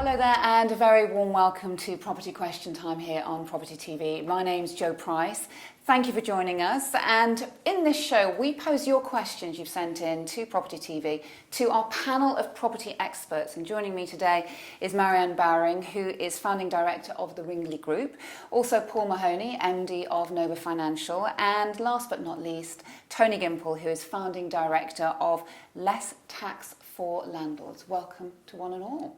Hello there and a very warm welcome to Property Question Time here on Property TV. My name's Jo Price. Thank you for joining us, and in this show we pose your questions you've sent in to Property TV to our panel of property experts, and joining me today is Bowring, who is founding director of the Ringley Group, also Paul Mahoney, MD of Nova Financial, and last but not least Tony Gimple, who is founding director of Less Tax for Landlords. Welcome to one and all.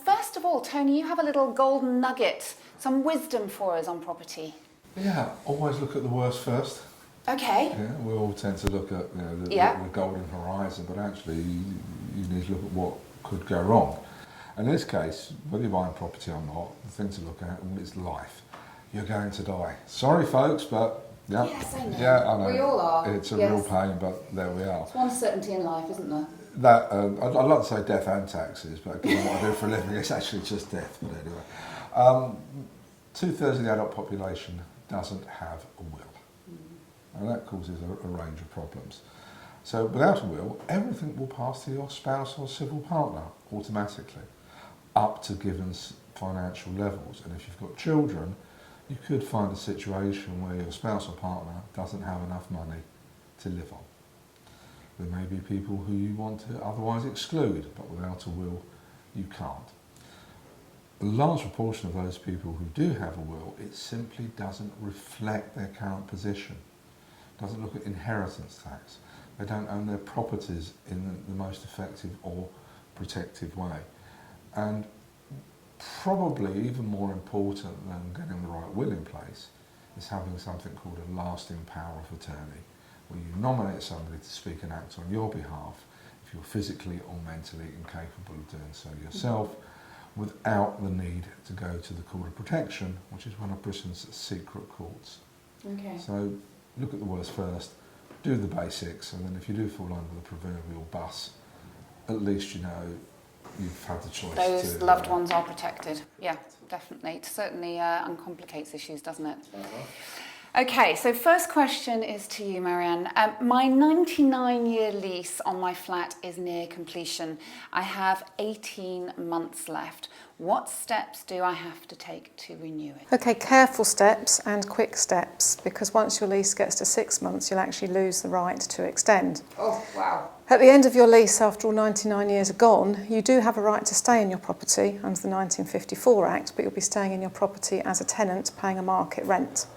First of all, Tony, you have a little golden nugget, some wisdom for us on property. Yeah, always look at the worst first. Okay. Yeah, we all tend to look at the golden horizon, but actually you need to look at what could go wrong. In this case, whether you're buying property or not, the thing to look at is life. You're going to die. Sorry, folks, but yeah. Yes, I know. Yeah, I know. We all are. It's a real pain, but there we are. There's one certainty in life, isn't there? That I'd like to say death and taxes, but given what I do for a living, it's actually just death. But anyway, 2/3 of the adult population doesn't have a will, and that causes a range of problems. So without a will, everything will pass to your spouse or civil partner automatically, up to given financial levels. And if you've got children, you could find a situation where your spouse or partner doesn't have enough money to live on. There may be people who you want to otherwise exclude, but without a will, you can't. A large proportion of those people who do have a will, it simply doesn't reflect their current position. It doesn't look at inheritance tax. They don't own their properties in the most effective or protective way. And probably even more important than getting the right will in place is having something called a lasting power of attorney, where you nominate somebody to speak and act on your behalf if you're physically or mentally incapable of doing so yourself, without the need to go to the Court of Protection, which is one of Britain's secret courts. Okay. So look at the worst first, do the basics, and then if you do fall under the proverbial bus, at least you know you've had the choice. Those loved ones are protected. Yeah, definitely. It certainly uncomplicates issues, doesn't it? Okay, so first question is to you, Marianne. My 99-year lease on my flat is near completion. I have 18 months left. What steps do I have to take to renew it? Okay, careful steps and quick steps, because once your lease gets to 6 months, you'll actually lose the right to extend. Oh, wow. At the end of your lease, after all 99 years are gone, you do have a right to stay in your property under the 1954 Act, but you'll be staying in your property as a tenant paying a market rent.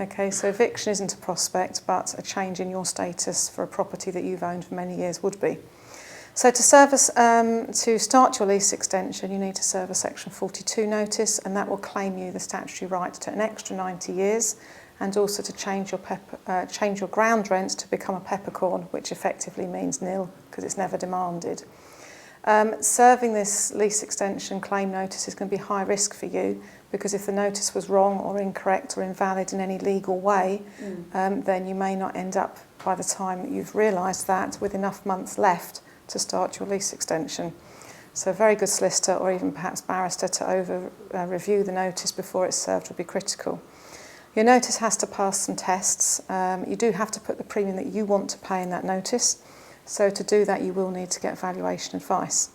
Okay, so eviction isn't a prospect, but a change in your status for a property that you've owned for many years would be. So to start your lease extension, you need to serve a Section 42 notice, and that will claim you the statutory right to an extra 90 years, and also to change your ground rent to become a peppercorn, which effectively means nil because it's never demanded. Serving this lease extension claim notice is going to be high risk for you, because if the notice was wrong or incorrect or invalid in any legal way, then you may not end up, by the time that you've realised that, with enough months left to start your lease extension. So a very good solicitor, or even perhaps barrister, to review the notice before it's served will be critical. Your notice has to pass some tests. You do have to put the premium that you want to pay in that notice. So to do that, you will need to get valuation advice.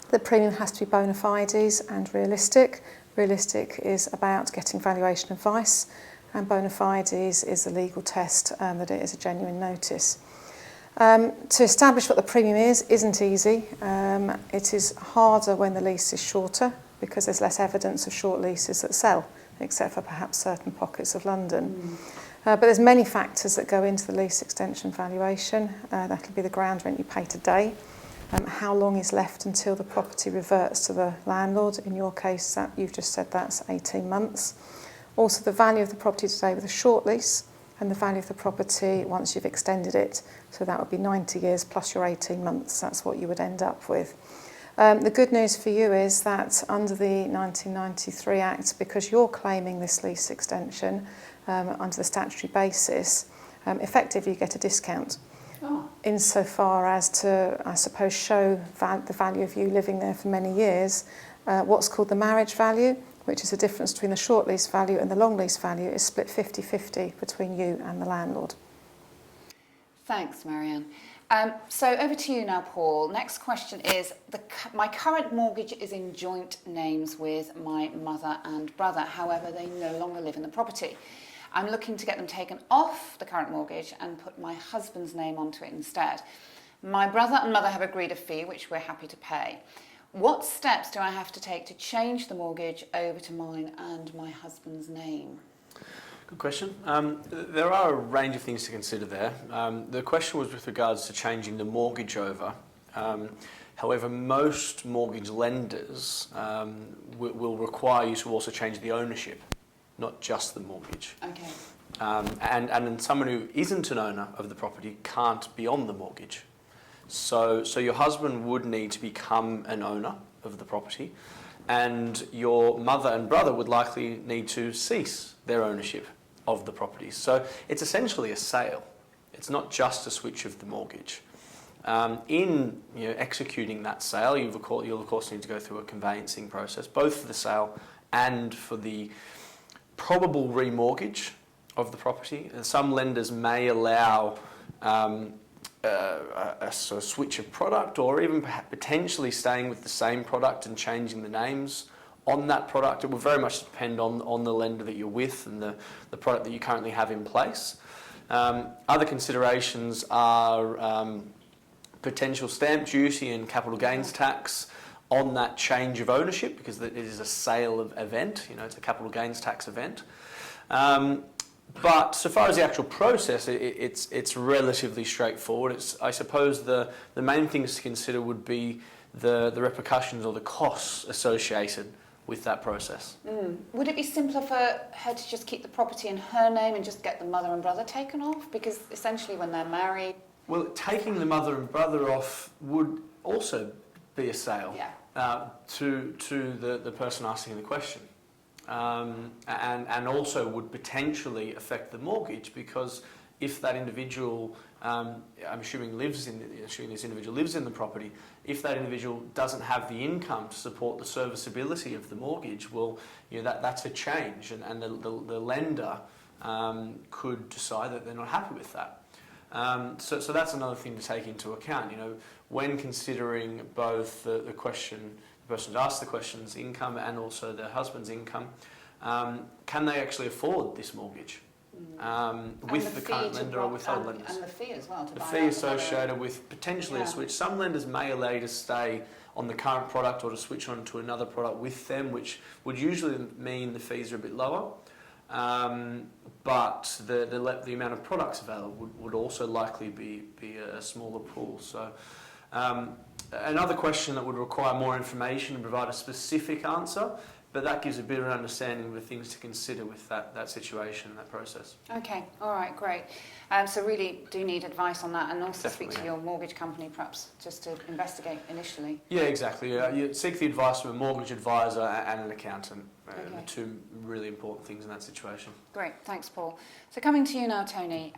The premium has to be bona fides and realistic. Realistic is about getting valuation advice, and bona fides is the legal test that it is a genuine notice. To establish what the premium is isn't easy. It is harder when the lease is shorter, because there's less evidence of short leases that sell, except for perhaps certain pockets of London. But there's many factors that go into the lease extension valuation. That'll be the ground rent you pay today, how long is left until the property reverts to the landlord. In your case, that you've just said that's 18 months. Also the value of the property today with a short lease, and the value of the property once you've extended it. So that would be 90 years plus your 18 months. That's what you would end up with. The good news for you is that under the 1993 Act, because you're claiming this lease extension under the statutory basis, effectively you get a discount. Oh. Insofar as to, I suppose, show the value of you living there for many years. What's called the marriage value, which is the difference between the short lease value and the long lease value, is split 50-50 between you and the landlord. Thanks, Marianne. So over to you now, Paul. Next question is, my current mortgage is in joint names with my mother and brother. However, they no longer live in the property. I'm looking to get them taken off the current mortgage and put my husband's name onto it instead. My brother and mother have agreed a fee, which we're happy to pay. What steps do I have to take to change the mortgage over to mine and my husband's name? Good question. There are a range of things to consider there. The question was with regards to changing the mortgage over. However, most mortgage lenders will require you to also change the ownership, not just the mortgage. Okay. And someone who isn't an owner of the property can't be on the mortgage. So your husband would need to become an owner of the property, and your mother and brother would likely need to cease their ownership of the property. So it's essentially a sale. It's not just a switch of the mortgage. In executing that sale, you'll of course need to go through a conveyancing process, both for the sale and for the probable remortgage of the property. And some lenders may allow a sort of switch of product, or even perhaps potentially staying with the same product and changing the names on that product. It will very much depend on the lender that you're with and the product that you currently have in place. Other considerations are potential stamp duty and capital gains tax on that change of ownership, because it is a sale event, it's a capital gains tax event. But so far as the actual process, it's relatively straightforward. I suppose the main things to consider would be the repercussions or the costs associated with that process. Would it be simpler for her to just keep the property in her name and just get the mother and brother taken off? Because essentially when they're married... Well, taking the mother and brother off would also be a sale to the person asking the question. And also would potentially affect the mortgage, because if that individual, I'm assuming this individual lives in the property, if that individual doesn't have the income to support the serviceability of the mortgage, well, that's a change, and the lender could decide that they're not happy with that. So that's another thing to take into account. When considering both the question, the person who asked the question's income and also their husband's income, can they actually afford this mortgage? With the current lender or with other lenders. And the fee as well. The fee associated with potentially a switch. Some lenders may allow you to stay on the current product or to switch on to another product with them, which would usually mean the fees are a bit lower. But the amount of products available would also likely be a smaller pool. So another question that would require more information and provide a specific answer, but that gives a bit of an understanding of the things to consider with that situation, that process. Okay, all right, great. So really do need advice on that, and also speak to your mortgage company perhaps, just to investigate initially. Yeah, exactly. You seek the advice of a mortgage advisor and an accountant. The two really important things in that situation. Great, thanks Paul. So coming to you now, Tony.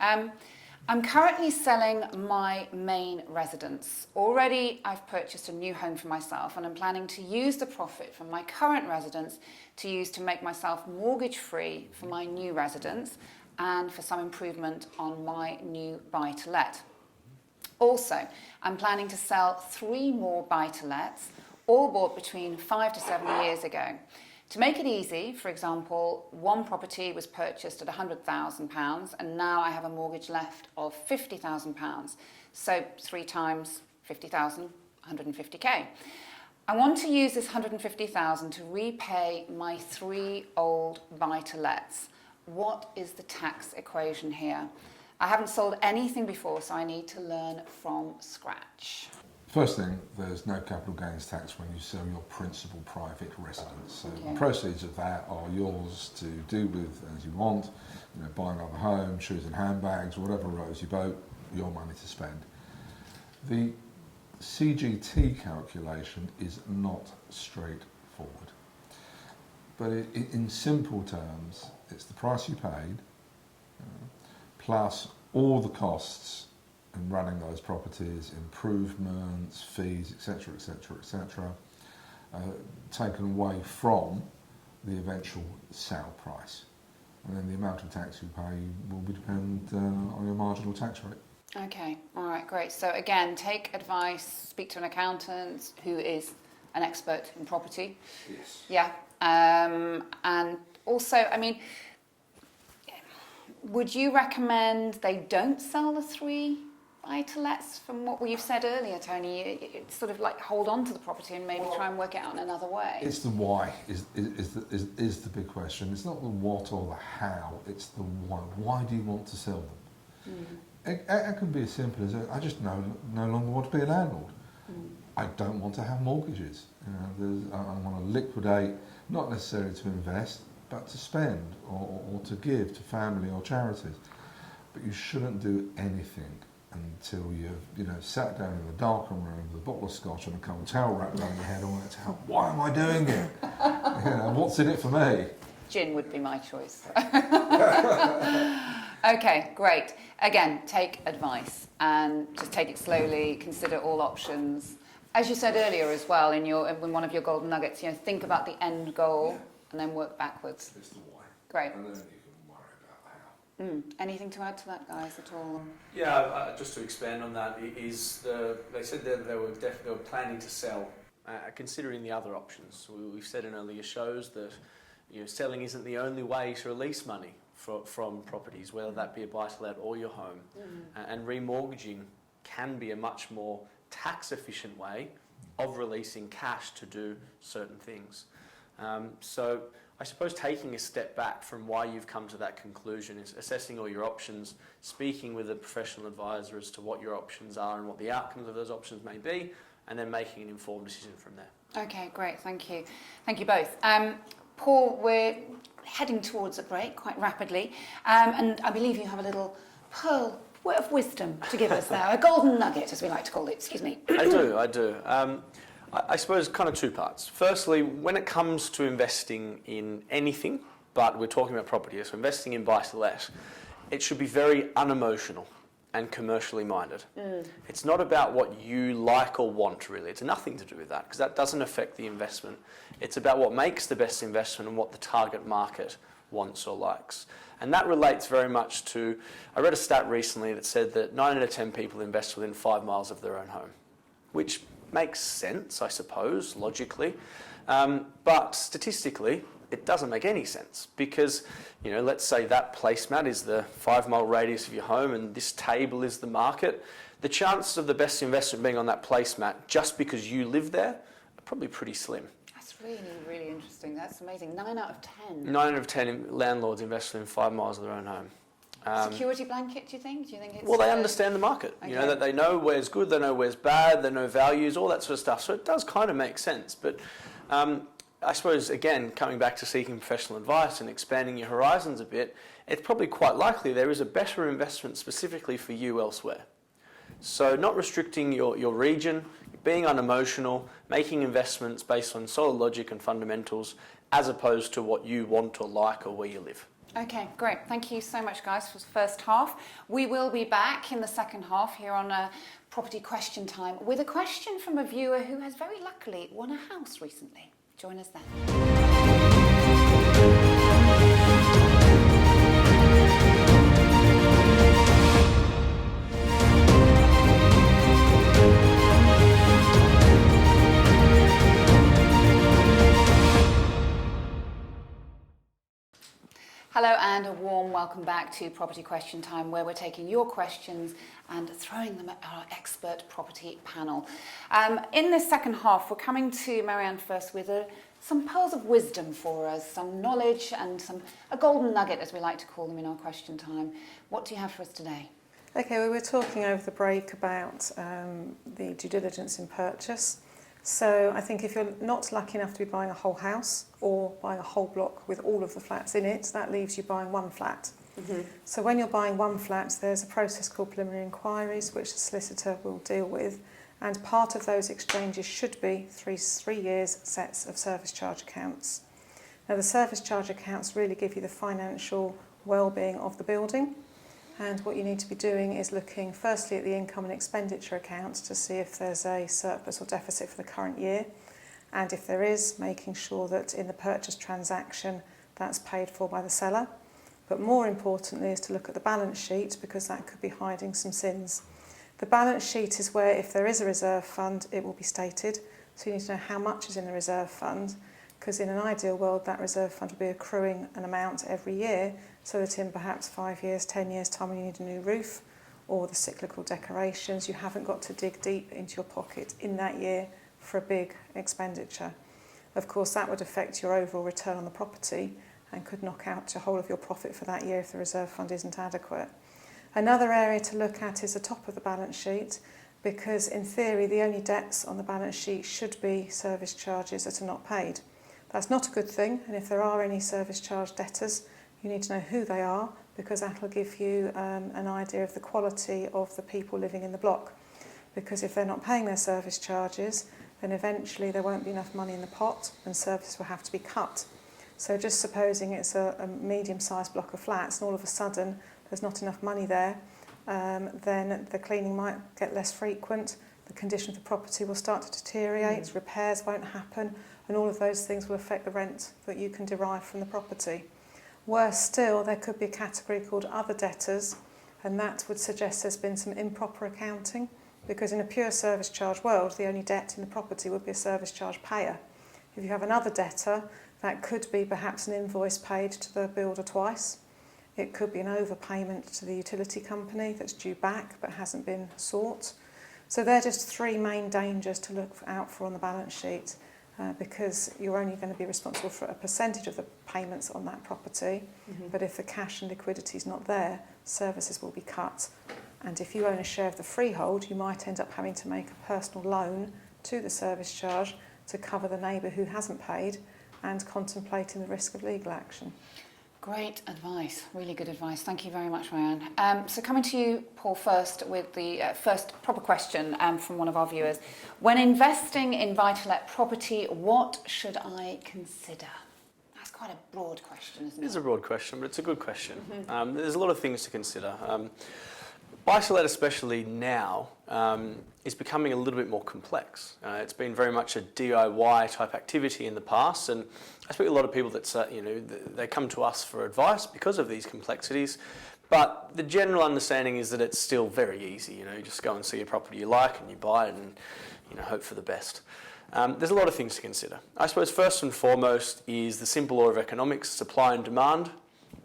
I'm currently selling my main residence. Already I've purchased a new home for myself, and I'm planning to use the profit from my current residence to make myself mortgage free for my new residence and for some improvement on my new buy-to-let. Also, I'm planning to sell 3 more buy-to-lets, all bought between 5 to 7 years ago. To make it easy, for example, one property was purchased at £100,000 and now I have a mortgage left of £50,000. So 3 times 50,000, 150k. I want to use this 150,000 to repay my 3 old buy-to-lets. What is the tax equation here? I haven't sold anything before, so I need to learn from scratch. First thing, there's no capital gains tax when you sell your principal private residence. So the proceeds of that are yours to do with as you want. Buy another home, shoes and handbags, whatever rose you boat, your money to spend. The CGT calculation is not straightforward. But in simple terms, it's the price you paid, plus all the costs in running those properties, improvements, fees, etc., etc., etc., taken away from the eventual sale price. And then the amount of tax you pay will be dependent on your marginal tax rate. Okay, all right, great. So again, take advice, speak to an accountant who is an expert in property. Yes. Yeah. And also, I mean, would you recommend they don't sell the 3 buy-to-lets from what you've said earlier, Tony? It's sort of like hold on to the property and maybe try and work it out in another way. It's the why is the big question. It's not the what or the how, it's the why. Why do you want to sell them? It can be as simple as, I just no longer want to be a landlord. I don't want to have mortgages. You know, I want to liquidate, not necessarily to invest, but to spend or to give to family or charities. But you shouldn't do anything until you've sat down in a darkened room with a bottle of scotch and a cold towel wrapped around your head and worked out, why am I doing it? What's in it for me? Gin would be my choice. Okay, great. Again, take advice and just take it slowly, consider all options. As you said earlier as well in one of your golden nuggets, think about the end goal and then work backwards. It's the why. Great. And then you can worry about how. Anything to add to that, guys, at all? Yeah, just to expand on that, they said that they were planning to sell, considering the other options. We've said in earlier shows that selling isn't the only way to release money from properties, whether that be a buy-to-let or your home. And remortgaging can be a much more tax-efficient way of releasing cash to do certain things. So I suppose taking a step back from why you've come to that conclusion is assessing all your options, speaking with a professional advisor as to what your options are and what the outcomes of those options may be, and then making an informed decision from there. Okay, great. Thank you. Thank you both. Paul, we're heading towards a break quite rapidly, and I believe you have a little word of wisdom to give us there, a golden nugget, as we like to call it. Excuse me. I do. I suppose kind of 2 parts. Firstly, when it comes to investing in anything, but we're talking about property, so investing in buy-to-let, it should be very unemotional and commercially minded. It's not about what you like or want, really. It's nothing to do with that, because that doesn't affect the investment. It's about what makes the best investment and what the target market wants or likes. And that relates very much to, I read a stat recently that said that 9 out of 10 people invest within 5 miles of their own home, which makes sense, I suppose, logically. But statistically, it doesn't make any sense because, let's say that placemat is the 5-mile radius of your home and this table is the market. The chances of the best investment being on that placemat just because you live there are probably pretty slim. That's really, really interesting. That's amazing. 9 out of 10. 9 out of 10 landlords invest within 5 miles of their own home. Security blanket, do you think? It's well, they understand the market. Okay. That they know where's good, they know where's bad, they know values, all that sort of stuff. So it does kind of make sense. But I suppose, again, coming back to seeking professional advice and expanding your horizons a bit, it's probably quite likely there is a better investment specifically for you elsewhere. So not restricting your region, being unemotional, making investments based on solid logic and fundamentals as opposed to what you want or like or where you live. Okay, great. Thank you so much, guys, for the first half. We will be back in the second half here on Property Question Time with a question from a viewer who has very luckily won a house recently. Join us then. Hello and a warm welcome back to Property Question Time, where we're taking your questions and throwing them at our expert property panel. In this second half, we're coming to Marianne first with some pearls of wisdom for us, some knowledge and a golden nugget, as we like to call them in our question time. What do you have for us today? Okay, we were talking over the break about the due diligence in purchase. So I think if you're not lucky enough to be buying a whole house or buying a whole block with all of the flats in it, that leaves you buying one flat. Mm-hmm. So when you're buying one flat, there's a process called preliminary inquiries, which the solicitor will deal with. And part of those exchanges should be 3 years sets of service charge accounts. Now the service charge accounts really give you the financial well-being of the building. And what you need to be doing is looking firstly at the income and expenditure account to see if there's a surplus or deficit for the current year. And if there is, making sure that in the purchase transaction that's paid for by the seller. But more importantly is to look at the balance sheet, because that could be hiding some sins. The balance sheet is where, if there is a reserve fund, it will be stated. So you need to know how much is in the reserve fund, because in an ideal world that reserve fund will be accruing an amount every year, so that in perhaps 5 years, 10 years time when you need a new roof or the cyclical decorations, you haven't got to dig deep into your pocket in that year for a big expenditure. Of course, that would affect your overall return on the property and could knock out the whole of your profit for that year if the reserve fund isn't adequate. Another area to look at is the top of the balance sheet, because in theory the only debts on the balance sheet should be service charges that are not paid. That's not a good thing, and if there are any service charge debtors, you need to know who they are, because that will give you an idea of the quality of the people living in the block. Because if they're not paying their service charges, then eventually there won't be enough money in the pot and services will have to be cut. So just supposing it's a medium-sized block of flats and all of a sudden there's not enough money there, then the cleaning might get less frequent, the condition of the property will start to deteriorate, repairs won't happen, and all of those things will affect the rent that you can derive from the property. Worse still, there could be a category called other debtors, and that would suggest there's been some improper accounting, because in a pure service charge world, the only debt in the property would be a service charge payer. If you have another debtor, that could be perhaps an invoice paid to the builder twice. It could be an overpayment to the utility company that's due back but hasn't been sought. So they're just three main dangers to look out for on the balance sheet, because you're only going to be responsible for a percentage of the payments on that property. But if the cash and liquidity is not there, services will be cut. And if you own a share of the freehold, you might end up having to make a personal loan to the service charge to cover the neighbour who hasn't paid, and contemplating the risk of legal action. Great advice, really good advice. Thank you very much, Marianne. So coming to you, Paul, first with the first proper question from one of our viewers. When investing in buy-to-let property, what should I consider? That's quite a broad question, isn't it? It is a broad question, but it's a good question. There's a lot of things to consider. Buy-to-let, especially now, is becoming a little bit more complex. It's been very much a DIY type activity in the past, and I speak to a lot of people that they come to us for advice because of these complexities. But the general understanding is that it's still very easy. You just go and see a property you like and you buy it, and hope for the best. There's a lot of things to consider. I suppose first and foremost is the simple law of economics: supply and demand.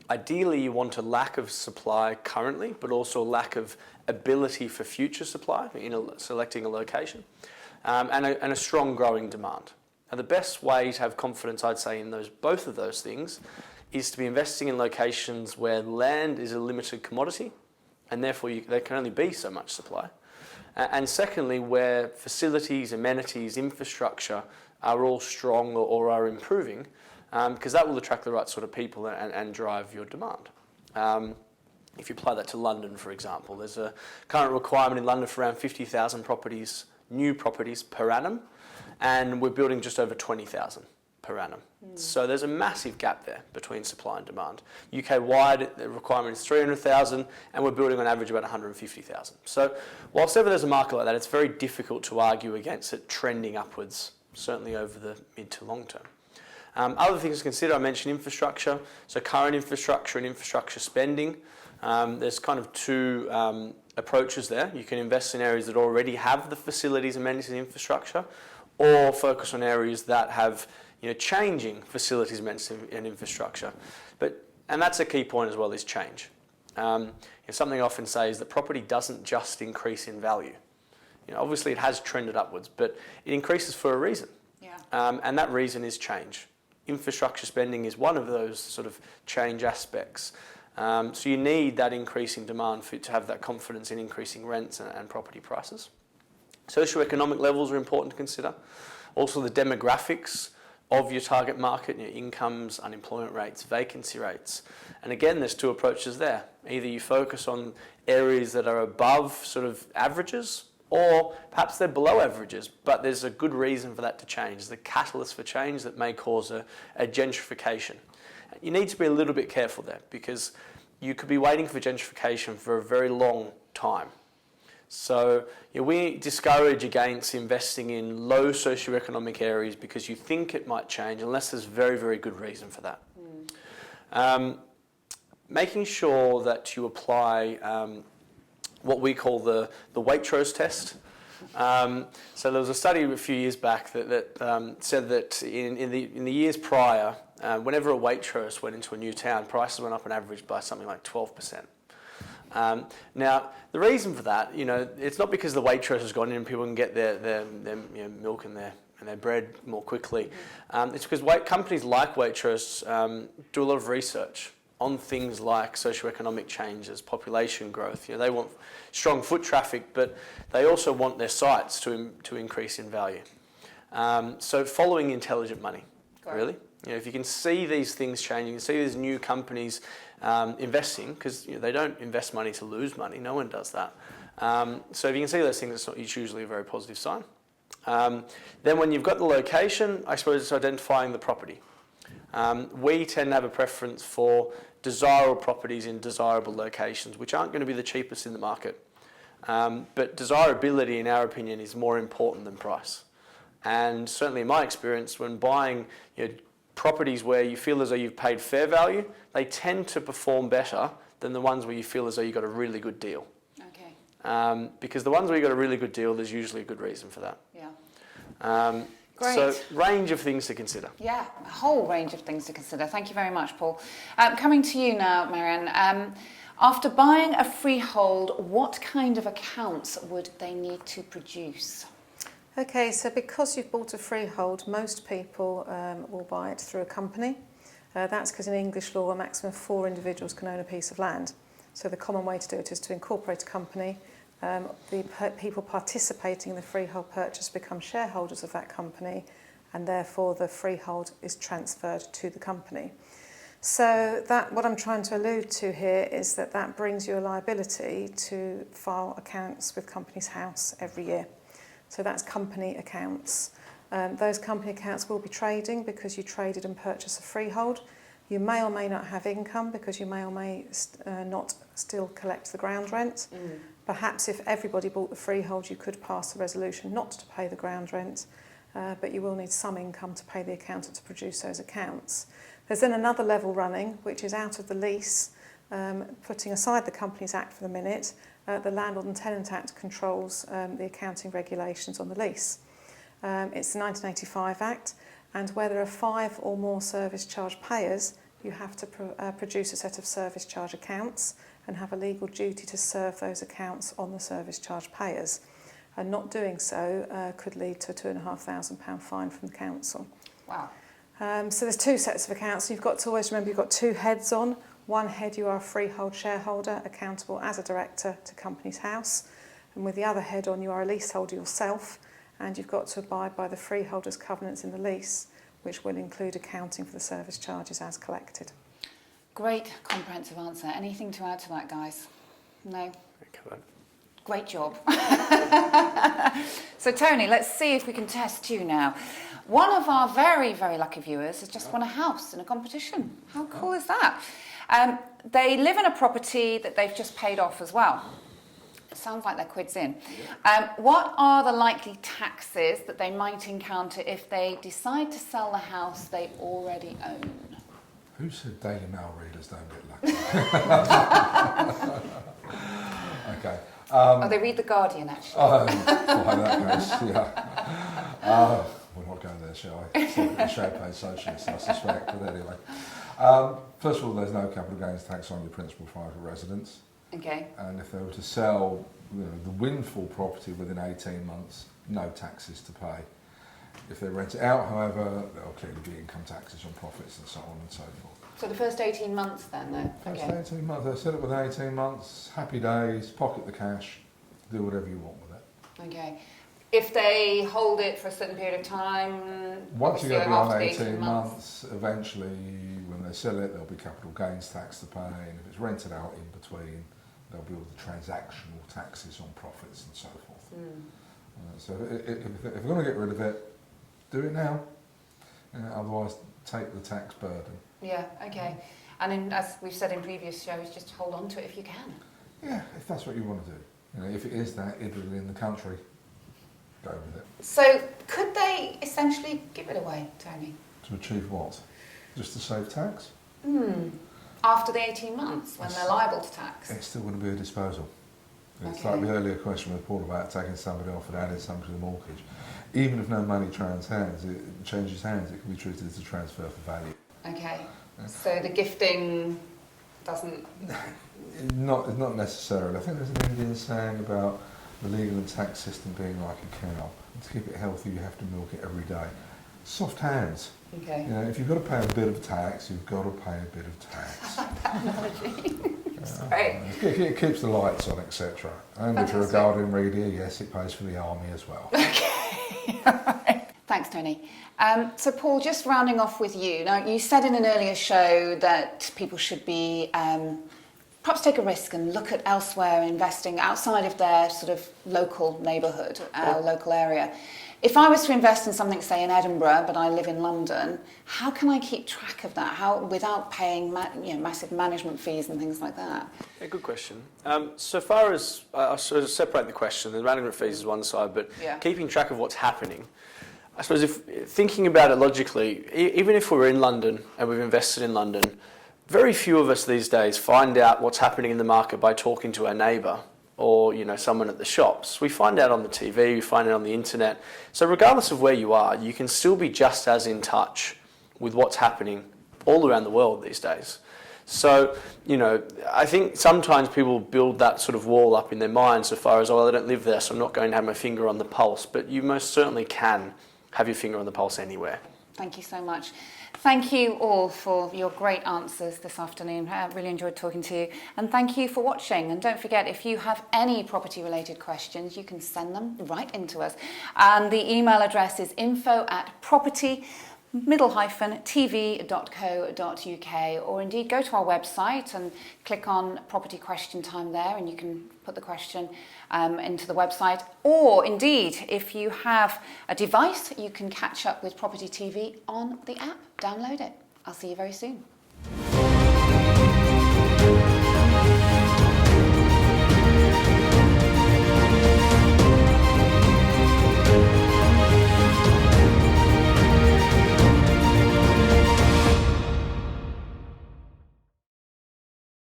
Ideally, you want a lack of supply currently, but also a lack of ability for future supply in selecting a location, and a strong growing demand. Now, the best way to have confidence, I'd say, in both of those things is to be investing in locations where land is a limited commodity, and therefore there can only be so much supply. And secondly, where facilities, amenities, infrastructure are all strong or are improving, because that will attract the right sort of people and drive your demand. If you apply that to London, for example, there's a current requirement in London for around 50,000 properties, new properties per annum, and we're building just over 20,000 per annum. So there's a massive gap there between supply and demand. UK-wide, the requirement is 300,000, and we're building on average about 150,000. So whilst ever there's a market like that, it's very difficult to argue against it trending upwards, certainly over the mid to long term. Other things to consider, I mentioned infrastructure, so current infrastructure and infrastructure spending. There's kind of two approaches there. You can invest in areas that already have the facilities, amenities and infrastructure, or focus on areas that have changing facilities, amenities and infrastructure. And that's a key point as well, is change. Something I often say is that property doesn't just increase in value. Obviously it has trended upwards, but it increases for a reason. And that reason is change. Infrastructure spending is one of those sort of change aspects. So you need that increasing demand to have that confidence in increasing rents and property prices. Socioeconomic levels are important to consider. Also the demographics of your target market, incomes, unemployment rates, vacancy rates. And again, there's two approaches there. Either you focus on areas that are above sort of averages, or perhaps they're below averages, but there's a good reason for that to change. There's a catalyst for change that may cause a gentrification. You need to be a little bit careful there, because you could be waiting for gentrification for a very long time. So we discourage against investing in low socioeconomic areas because you think it might change, unless there's very, very good reason for that. making sure that you apply what we call the Waitrose test. So there was a study a few years back that said that in the years prior, whenever a Waitrose went into a new town, prices went up on average by something like 12%. Now, the reason for that, it's not because the Waitrose has gone in and people can get their milk and their bread more quickly. It's because companies like Waitrose do a lot of research on things like socioeconomic changes, population growth. They want strong foot traffic, but they also want their sites to increase in value. So following intelligent money, really. If you can see these things changing, you can see these new companies investing, because they don't invest money to lose money. No one does that. So if you can see those things, it's usually a very positive sign. Then when you've got the location, I suppose it's identifying the property. We tend to have a preference for desirable properties in desirable locations, which aren't going to be the cheapest in the market. But desirability, in our opinion, is more important than price. And certainly in my experience, when buying properties where you feel as though you've paid fair value, they tend to perform better than the ones where you feel as though you got a really good deal. Okay. Because the ones where you got a really good deal, there's usually a good reason for that. Yeah. Great. So, range of things to consider. Yeah, a whole range of things to consider. Thank you very much, Paul. Coming to you now, Marianne. After buying a freehold, what kind of accounts would they need to produce? Okay, so because you've bought a freehold, most people will buy it through a company. That's because in English law, a maximum of 4 individuals can own a piece of land. So the common way to do it is to incorporate a company. The people participating in the freehold purchase become shareholders of that company, and therefore the freehold is transferred to the company. So what I'm trying to allude to here is that brings you a liability to file accounts with Companies House every year. So that's company accounts. Those company accounts will be trading because you traded and purchased a freehold. You may or may not have income because you may or may not still collect the ground rent. Perhaps if everybody bought the freehold, you could pass a resolution not to pay the ground rent, but you will need some income to pay the accountant to produce those accounts. There's then another level running, which is out of the lease, putting aside the Companies Act for the minute. The Landlord and Tenant Act controls the accounting regulations on the lease. It's the 1985 Act, and where there are 5 or more service charge payers, you have to produce a set of service charge accounts and have a legal duty to serve those accounts on the service charge payers. And not doing so could lead to a £2,500 fine from the council. Wow. So there's 2 sets of accounts. You've got to always remember you've got 2 heads on. One head, you are a freehold shareholder, accountable as a director to Companies House. And with the other head on, you are a leaseholder yourself, and you've got to abide by the freeholder's covenants in the lease, which will include accounting for the service charges as collected. Great comprehensive answer. Anything to add to that, guys? No? Great job. So, Tony, let's see if we can test you now. One of our very, very lucky viewers has just won a house in a competition. How cool is that? They live in a property that they've just paid off as well. It sounds like they're quids in. What are the likely taxes that they might encounter if they decide to sell the house they already own? Who said Daily Mail readers don't get lucky? Okay. They read The Guardian, actually. Well, in that case, yeah. We're not going there, shall I? It's like the champagne socialists, I suspect, but anyway. First of all, there's no capital gains tax on your principal private residence. Okay. And if they were to sell the windfall property within 18 months, no taxes to pay. If they rent it out, however, there'll clearly be income taxes on profits and so on and so forth. So the first 18 months then, though? First 18 months, they sell it within 18 months, happy days, pocket the cash, do whatever you want with it. Okay. If they hold it for a certain period of time... Once you go beyond 18 months, eventually, when they sell it, there'll be capital gains tax to pay, and if it's rented out in between, there'll be all the transactional taxes on profits and so forth. So if you're going to get rid of it, do it now. Otherwise, take the tax burden. Yeah, okay. And as we've said in previous shows, just hold on to it if you can. Yeah, if that's what you want to do. If it is that idle in the country, go with it. So could they essentially give it away, Tony? To achieve what? Just to save tax? after the 18 months when they're liable to tax? It's still going to be a disposal. It's Okay. like the earlier question with Paul about taking somebody off and adding something to the mortgage. Even if no money changes hands, it can be treated as a transfer for value. Okay. So the gifting doesn't... Not necessarily. I think there's an Indian saying about the legal and tax system being like a cow. And to keep it healthy, you have to milk it every day. Soft hands. Okay. You know, if you've got to pay a bit of tax, you've got to pay a bit of tax. That analogy. It's great. It keeps the lights on, etc. And if you're a Guardian reader, yes, it pays for the army as well. Okay. Thanks, Tony. So, Paul, just rounding off with you. Now, you said in an earlier show that people should be perhaps take a risk and look at elsewhere, investing outside of their sort of local neighbourhood, local area. If I was to invest in something, say, in Edinburgh, but I live in London, how can I keep track of that? How, without paying massive management fees and things like that? Yeah, good question. So far as I sort of separate the question, the management fees is one side, but keeping track of what's happening. I suppose if thinking about it logically, even if we're in London and we've invested in London, very few of us these days find out what's happening in the market by talking to our neighbour or someone at the shops. We find out on the TV, we find it on the internet. So regardless of where you are, you can still be just as in touch with what's happening all around the world these days. So, I think sometimes people build that sort of wall up in their mind so far as, I don't live there, so I'm not going to have my finger on the pulse. But you most certainly can have your finger on the pulse anywhere. Thank you so much. Thank you all for your great answers this afternoon. I really enjoyed talking to you. And thank you for watching. And don't forget, if you have any property-related questions, you can send them right into us. And the email address is info@property-tv.co.uk, or indeed go to our website and click on Property Question Time there, and you can put the question into the website. Or indeed, if you have a device, you can catch up with Property TV on the app. Download it. I'll see you very soon.